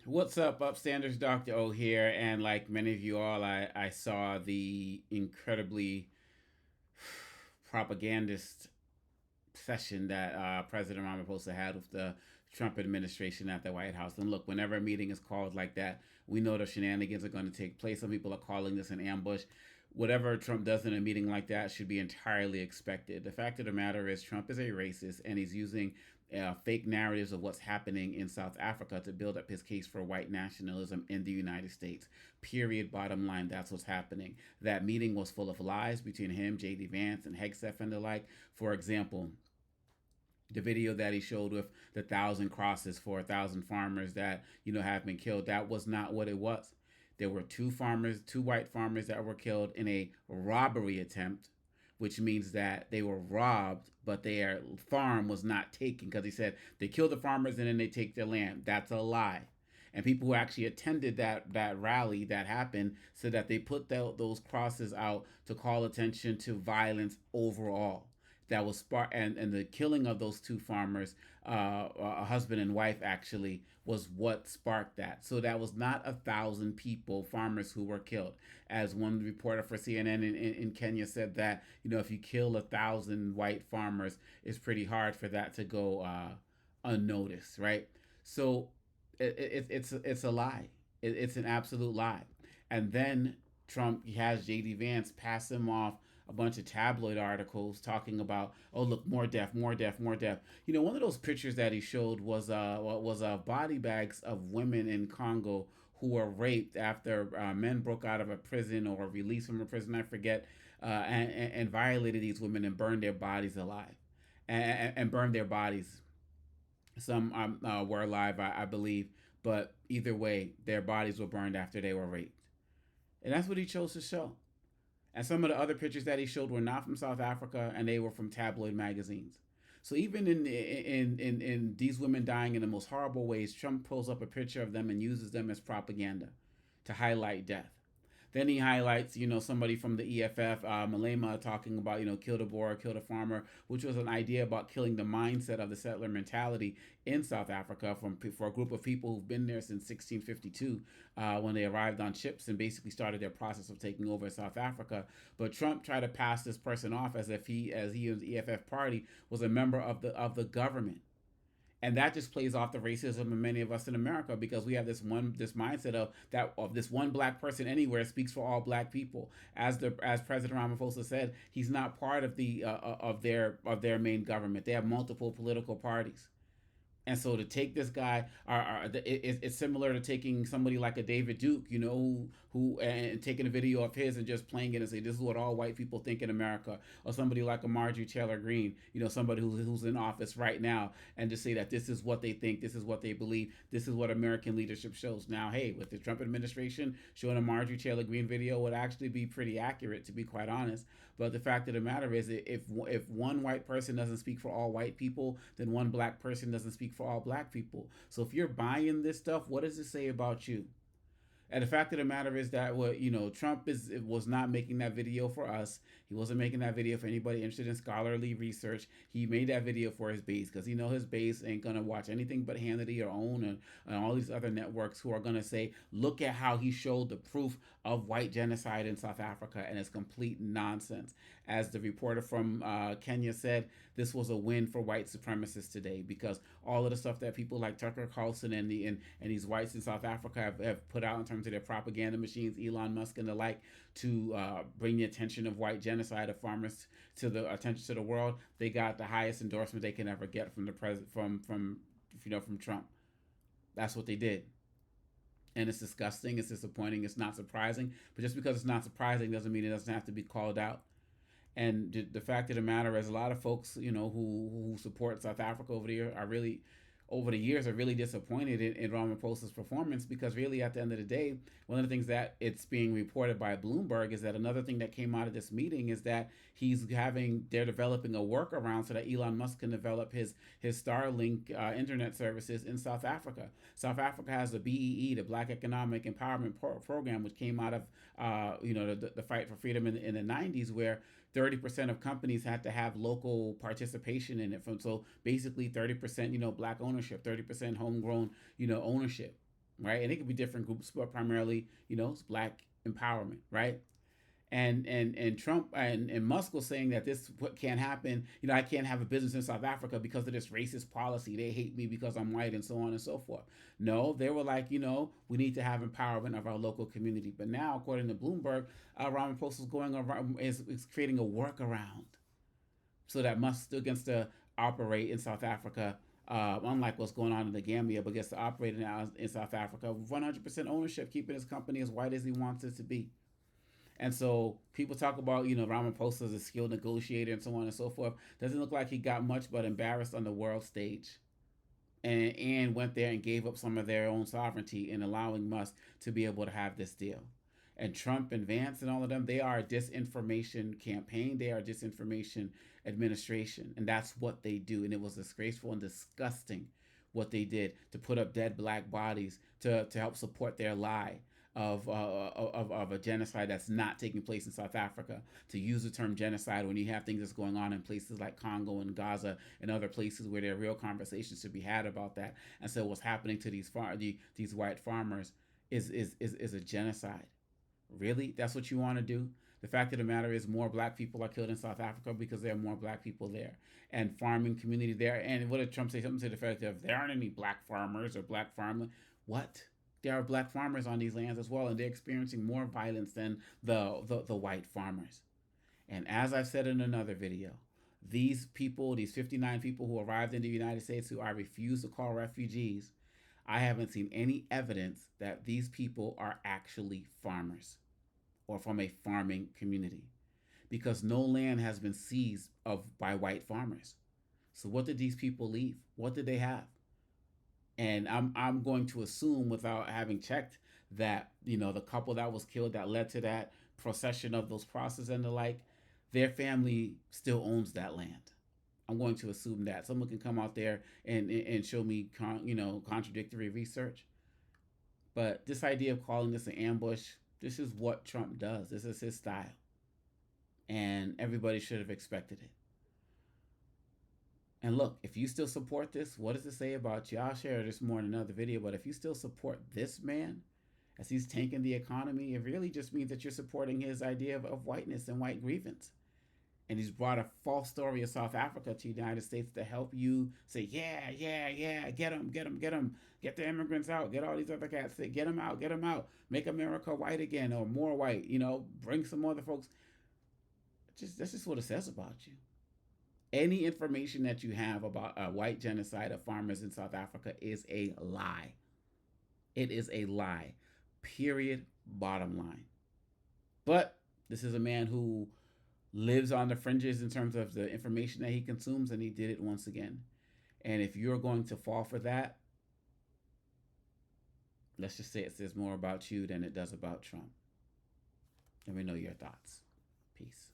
What's up, Upstanders? Dr. O here, and like many of you all, I saw the incredibly propagandist session that President Ramaphosa had with the Trump administration at the White House. And look, whenever a meeting is called like that, we know the shenanigans are going to take place. Some people are calling this an ambush. Whatever Trump does in a meeting like that should be entirely expected. The fact of the matter is, Trump is a racist, and he's using fake narratives of what's happening in South Africa to build up his case for white nationalism in the United States. Period. Bottom line, that's what's happening. That meeting was full of lies between him, J.D. Vance, and Hegseth and the like. For example, the video that he showed with the 1,000 crosses for 1,000 farmers that have been killed, that was not what it was. There were two white farmers that were killed in a robbery attempt, which means that they were robbed, but their farm was not taken, because he said they kill the farmers and then they take their land. That's a lie. And people who actually attended that rally that happened said that they put those crosses out to call attention to violence overall. That was and the killing of those two farmers, a husband and wife actually, was what sparked that. So that was not 1,000 people, farmers, who were killed. As one reporter for CNN in Kenya said, that if you kill 1,000 white farmers, it's pretty hard for that to go unnoticed, right? So it's a lie. It's an absolute lie. And then Trump has JD Vance pass him off a bunch of tabloid articles talking about, oh look, more death, more death, more death. One of those pictures that he showed was body bags of women in Congo who were raped after men broke out of a prison or released from a prison, I forget, and violated these women and burned their bodies alive, and burned their bodies. Some were alive, I believe, but either way, their bodies were burned after they were raped, and that's what he chose to show. And some of the other pictures that he showed were not from South Africa, and they were from tabloid magazines. So even in these women dying in the most horrible ways, Trump pulls up a picture of them and uses them as propaganda to highlight death. Then he highlights, somebody from the EFF, Malema, talking about, kill the boer, kill the farmer, which was an idea about killing the mindset of the settler mentality in South Africa for a group of people who've been there since 1652, when they arrived on ships and basically started their process of taking over South Africa. But Trump tried to pass this person off as if he and the EFF party was a member of the government. And that just plays off the racism of many of us in America, because we have this mindset of this one black person anywhere speaks for all black people. As President Ramaphosa said, he's not part of the of their main government. They have multiple political parties. And so to take this guy, it's similar to taking somebody like a David Duke, who and taking a video of his and just playing it and say, this is what all white people think in America. Or somebody like a Marjorie Taylor Greene, somebody who's in office right now, and just say that this is what they think, this is what they believe, this is what American leadership shows. Now, hey, with the Trump administration, showing a Marjorie Taylor Greene video would actually be pretty accurate, to be quite honest. But the fact of the matter is, if one white person doesn't speak for all white people, then one black person doesn't speak for all black people. So if you're buying this stuff, what does it say about you? And the fact of the matter is that Trump was not making that video for us. He wasn't making that video for anybody interested in scholarly research. He made that video for his base, because his base ain't gonna watch anything but Hannity or OWN and all these other networks who are gonna say, look at how he showed the proof of white genocide in South Africa, and it's complete nonsense. As the reporter from Kenya said, this was a win for white supremacists today, because all of the stuff that people like Tucker Carlson and these whites in South Africa have put out in terms of their propaganda machines, Elon Musk and the like, to bring the attention of white genocide of farmers to the attention to the world, they got the highest endorsement they can ever get from the president, from Trump. That's what they did. And it's disgusting, it's disappointing, it's not surprising. But just because it's not surprising doesn't mean it doesn't have to be called out. And the fact of the matter is, a lot of folks, who support South Africa over the years are really disappointed in Ramaphosa's performance, because really, at the end of the day, one of the things that it's being reported by Bloomberg is that another thing that came out of this meeting is that they're developing a workaround so that Elon Musk can develop his Starlink internet services in South Africa. South Africa has the BEE, the Black Economic Empowerment Program, which came out of the fight for freedom in the 90s, where 30% of companies had to have local participation in it. So basically 30%, black ownership, 30% homegrown, ownership. right? And it could be different groups, but primarily, it's black empowerment, right? And Trump and Musk was saying that this what can't happen. I can't have a business in South Africa because of this racist policy. They hate me because I'm white and so on and so forth. No, they were like, we need to have empowerment of our local community. But now, according to Bloomberg, Ramaphosa is going around is creating a workaround so that Musk still gets to operate in South Africa. Unlike what's going on in the Gambia, but gets to operate in South Africa with 100% ownership, keeping his company as white as he wants it to be. And so people talk about, Ramaphosa as a skilled negotiator and so on and so forth. Doesn't look like he got much but embarrassed on the world stage. And went there and gave up some of their own sovereignty in allowing Musk to be able to have this deal. And Trump and Vance and all of them, they are a disinformation campaign. They are a disinformation administration. And that's what they do. And it was disgraceful and disgusting what they did to put up dead black bodies to help support their lie of a genocide that's not taking place in South Africa. To use the term genocide when you have things that's going on in places like Congo and Gaza and other places where there are real conversations to be had about that. And so what's happening to these white farmers is a genocide. Really? That's what you want to do? The fact of the matter is more black people are killed in South Africa because there are more black people there. And farming community there. And what did Trump say? Something to the effect of there aren't any black farmers or black farmland. What? There are black farmers on these lands as well, and they're experiencing more violence than the white farmers. And as I've said in another video, these 59 people who arrived in the United States who I refuse to call refugees, I haven't seen any evidence that these people are actually farmers or from a farming community, because no land has been seized by white farmers. So what did these people leave? What did they have? And I'm going to assume, without having checked, that the couple that was killed that led to that procession of those crosses and the like, their family still owns that land. I'm going to assume that someone can come out there and show me contradictory research. But this idea of calling this an ambush, this is what Trump does. This is his style, and everybody should have expected it. And look, if you still support this, what does it say about you? I'll share this more in another video, but if you still support this man as he's tanking the economy, it really just means that you're supporting his idea of whiteness and white grievance. And he's brought a false story of South Africa to the United States to help you say, yeah, get them, get the immigrants out, get all these other cats, get them out, make America white again or more white, bring some other folks. That's just what it says about you. Any information that you have about a white genocide of farmers in South Africa is a lie. It is a lie. Period. Bottom line. But this is a man who lives on the fringes in terms of the information that he consumes, and he did it once again. And if you're going to fall for that, let's just say it says more about you than it does about Trump. Let me know your thoughts. Peace.